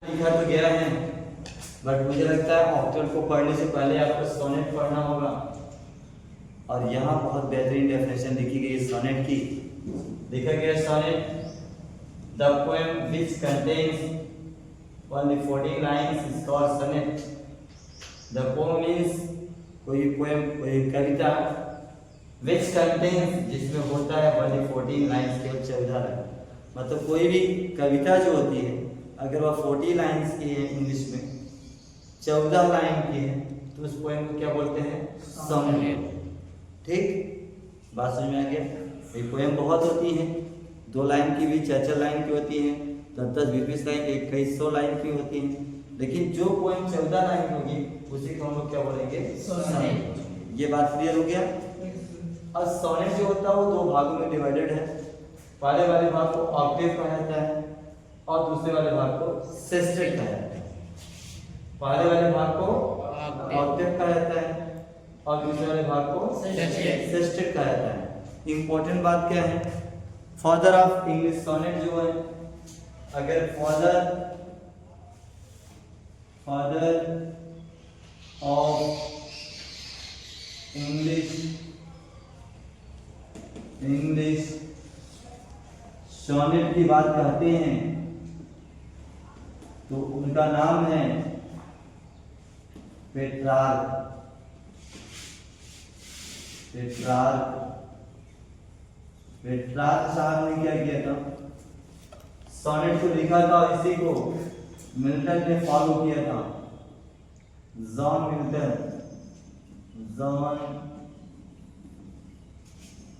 लिखा तो गया है, बट मुझे लगता है ऑक्टल को पढ़ने से पहले आपको सोनेट पढ़ना होगा। और यहाँ बहुत बेहतरीन डेफिनेशन लिखी गई है सोनेट की। लिखा गया sonnet, the poem which contains only 14 lines is called sonnet. The poem means कोई पोएम, कोई कविता, विच कंटेन्स जिसमें होता है ओनली 14 लाइन्स, केवल 14 लाइन। मतलब कोई भी कविता जो होती है अगर वह 40 लाइन्स की है, इंग्लिश में 14 लाइन की है, तो उस पोएम को क्या बोलते हैं? सोनेट। ठीक, बात समझ में आ गया? ये पोएम बहुत होती है, 2 लाइन की भी, 4-4 लाइन की होती है, 10-10, 20-20 लाइन, 2100 लाइन की होती है। लेकिन जो पोएम 14 लाइन की होगी उसी को हम लोग क्या बोलेंगे? सोनेट। ये बात क्लियर हो गया? और सोनेट जो होता है वो 2 भागों में डिवाइडेड है। पहले वाले भाग को ऑक्टेव कहा जाता है और दूसरे वाले भाग को सेस्टेट कहा जाता है। पहले वाले भाग को ऑक्टेव कहा जाता है और दूसरे वाले भाग को सेस्टेट कहा जाता है। इंपॉर्टेंट बात क्या है? फादर ऑफ इंग्लिश सोनेट जो है, अगर फादर ऑफ इंग्लिश सोनेट की बात कहते हैं तो उनका नाम है पेट्रार्क। साहब ने क्या किया था? सोनेट को लिखा था, इसी को मिल्टन ने फॉलो किया था। जॉन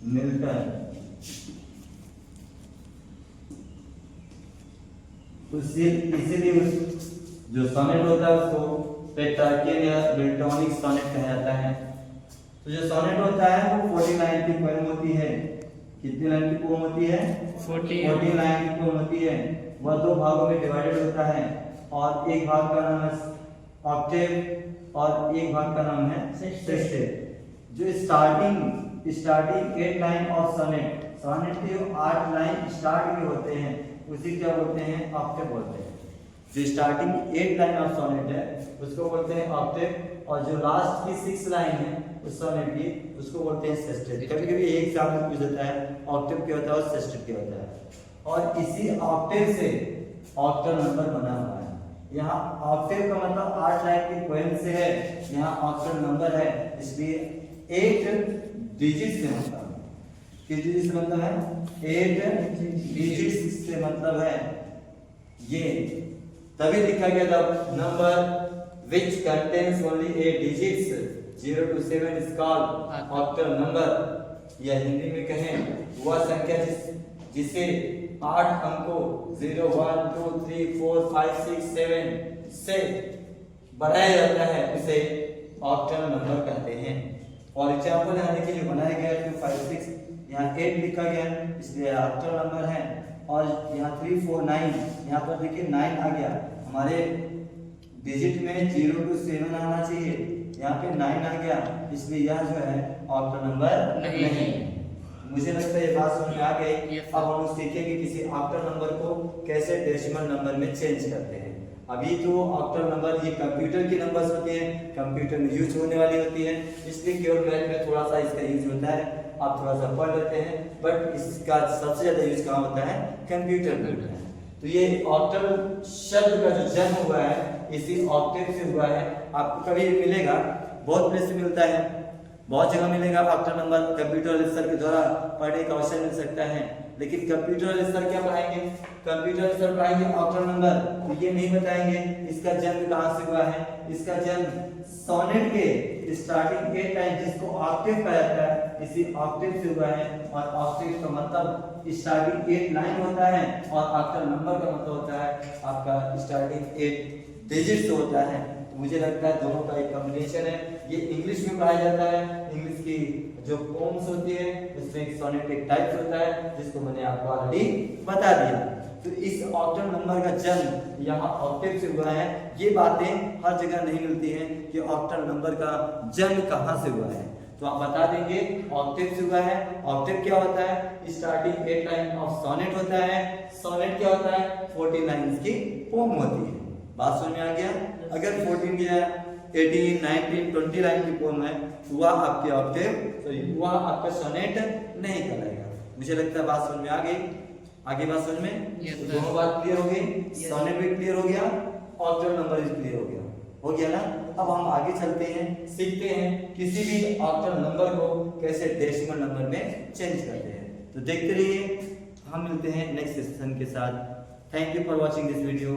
मिल्टन इसीलिए जो सोनेट होता है उसको पेट्रार्कियन या मिल्टोनिक सोनेट कहा जाता है। तो जो सोनेट होता है वो 40 लाइन की पोएम होती है। कितनी लाइन की पोएम होती है? 40 लाइन की पोएम होती है। वह 2 भागों में डिवाइडेड होता है और एक भाग का नाम है ऑक्टेव और एक भाग का नाम है सेस्टेट। जो स्टार्टिंग 8 लाइन ऑफ सोनेट के जो 8 लाइन स्टार्ट के होते हैं उसी क्या बोलते हैं? ऑक्टेव बोलते हैं। जो स्टार्टिंग 8 लाइन ऑफ सोनेट है उसको बोलते हैं ऑक्टेव और जो लास्ट की 6 लाइन है उस सोनेट की उसको बोलते हैं सेस्टेट। कभी-कभी एक एग्जाम में पूछ देता है ऑक्टेव क्या होता है और सेस्टेट क्या होता है। और इसी ऑक्टेव से ऑक्टल नंबर बना हुआ है। यहाँ ऑक्टेव का मतलब 8 लाइन की पोएम से है, यहाँ ऑक्टल नंबर है, इसलिए 8 डिजिट से मतलब है। किस डिजिट से मतलब है? 8 डिजिट से मतलब है। ये तभी लिखा गया था number which contains only 8 digits 0 to 7 is called octal number। या हिंदी में कहें वह संख्या जिसे 8 अंकों 0 1 2 3 4 5 6 7 से बढ़ाया जाता है उसे ऑक्टल नंबर कहते हैं। और एग्जांपल यहाँ देखिए जो बनाया गया है 2 5 6, यहाँ 8 लिखा गया इसलिए ऑक्टल नंबर है। और यहाँ 3 4 9, यहाँ पर देखिए 9 आ गया। हमारे डिजिट में 0 to 7 आना चाहिए, यहाँ पे 9 आ गया, इसलिए यह जो है ऑक्टल नंबर नहीं है। मुझे लगता है ये बात समझ में आ गई। अब हम सीखेंगे किसी ऑक्टल नंबर को कैसे डेसिमल नंबर में चेंज करते हैं। अभी तो ऑक्टल नंबर ये कंप्यूटर की नंबर्स होते हैं, कंप्यूटर में यूज होने वाली होती है, इसलिए केवल मैथ में थोड़ा सा इसका यूज होता है। आप थोड़ा सा पढ़ लेते हैं, बट इसका सबसे ज्यादा यूज कहाँ होता है? कंप्यूटर में होता है। तो ये ऑक्टल शब्द का जो जन्म हुआ है इसी ऑक्टेव से हुआ है। आपको कभी मिलेगा, बहुत प्लेस से मिलता है, बहुत जगह मिलेगा ऑक्टल नंबर। कंप्यूटर रजिस्टर के द्वारा पढ़ने का अवसर मिल सकता है, लेकिन कंप्यूटर रजिस्टर क्या पढ़ाएंगे? कंप्यूटर रजिस्टर पढ़ाएंगे ऑक्टल नंबर, तो ये नहीं बताएंगे इसका जन्म कहाँ से हुआ है। इसका जन्म सोनेट के स्टार्टिंग 8 लाइन जिसको ऑक्टेव कहा जाता है, इसी ऑक्टेव से हुआ है। और ऑक्टेव का मतलब स्टार्टिंग 8 लाइन होता है और ऑक्टल नंबर का मतलब होता है आपका स्टार्टिंग 8 डिजिट से होता है। तो मुझे लगता है दोनों का एक कॉम्बिनेशन है। ये इंग्लिश में पढ़ाया जाता है। इंग्लिश की जो पोम्स होती है उसमें एक सोनेटिक टाइप होता है जिसको मैंने आपको ऑलरेडी बता दिया। तो इस ऑक्टल नंबर का जन्म यहाँ ऑक्टेव से हुआ है। ये बातें हर जगह नहीं मिलती हैं कि ऑक्टल नंबर का जन्म कहाँ से हुआ है, तो आप बता देंगे ऑक्टेव से हुआ है। ऑक्टेव क्या होता है? स्टार्टिंग 8 लाइन ऑफ सोनेट होता है। सोनेट क्या होता है? 40 लाइन्स की पोम होती है। बात समझ में आ गया। अगर 14 या 18, 19, 20 लाइन की पोएम है तो वह आपके ऑक्टेव वह आपका सोनेट नहीं कहलाएगा। मुझे लगता है बात समझ में आ गई। आगे बात समझ में तो दोनों बात क्लियर हो गई, सोनेट भी क्लियर हो गया, ऑक्टेव नंबर भी क्लियर हो गया ना। अब हम आगे चलते हैं, सीखते हैं किसी भी ऑक्टेव नंबर को कैसे डेसिमल नंबर में चेंज करते हैं। तो देखते रहिए, हम मिलते हैं नेक्स्ट सेशन के साथ। Thank you for watching this video.